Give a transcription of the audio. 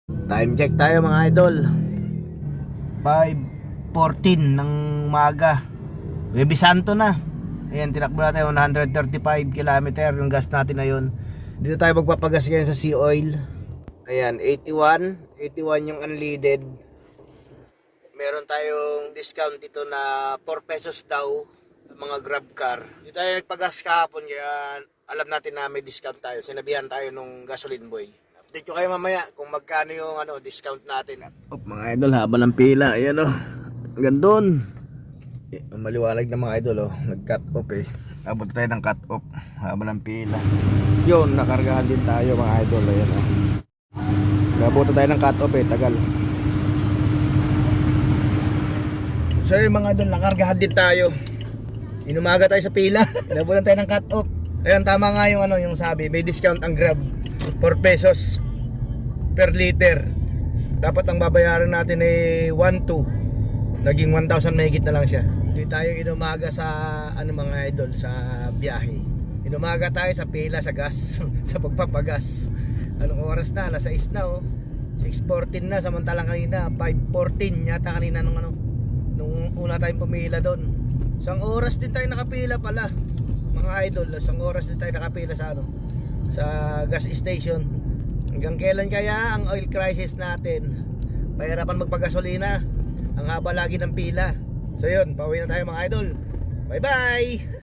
Time check tayo mga idol. 5:14 ng umaga. Webis Santo na. Ayan, tinakbo natin 135 kilometer yung gas natin na yun. Dito tayo magpapagas ngayon sa Sea Oil. Ayan, 81 yung unleaded. Meron tayong discount dito na 4 pesos daw sa mga grab car. Dito tayo nagpagas kahapon kaya alam natin na may discount tayo. Sinabihan tayo nung gasoline boy. Update ko kayo mamaya kung magkano yung discount natin. Mga idol, haba ng pila. Ayan hanggang doon. Maliwanag na mga idol nag-cut off abot tayo ng cut off, haba ng pila. Yun, nakargahan din tayo mga idol. Ayan nabot tayo ng cut off tagal. So yung mga idol, nakargahan din tayo. Inumaga tayo sa pila. Nabulan tayo ng cut off. Ayan, tama nga yung yung sabi, may discount ang Grab, 4 pesos per liter. Dapat ang babayaran natin ay 1,200. Naging 1,000 mahigit na lang siya. Hindi tayo inumaga sa mga idol sa biyahe. Inumaga tayo sa pila sa gas, sa pagpapagas. Anong oras na? Alas 6 na 6:14 na, samantalang kanina 5:14 yata kanina nung una tayong pumila doon. Isang oras din tayo nakapila pala mga idol. Isang oras din tayo nakapila sa sa gas station. Hanggang kailan kaya ang oil crisis natin? Pahirapan magpagasolina. Ang haba lagi ng pila. So yun, pauwi na tayo mga idol. Bye bye.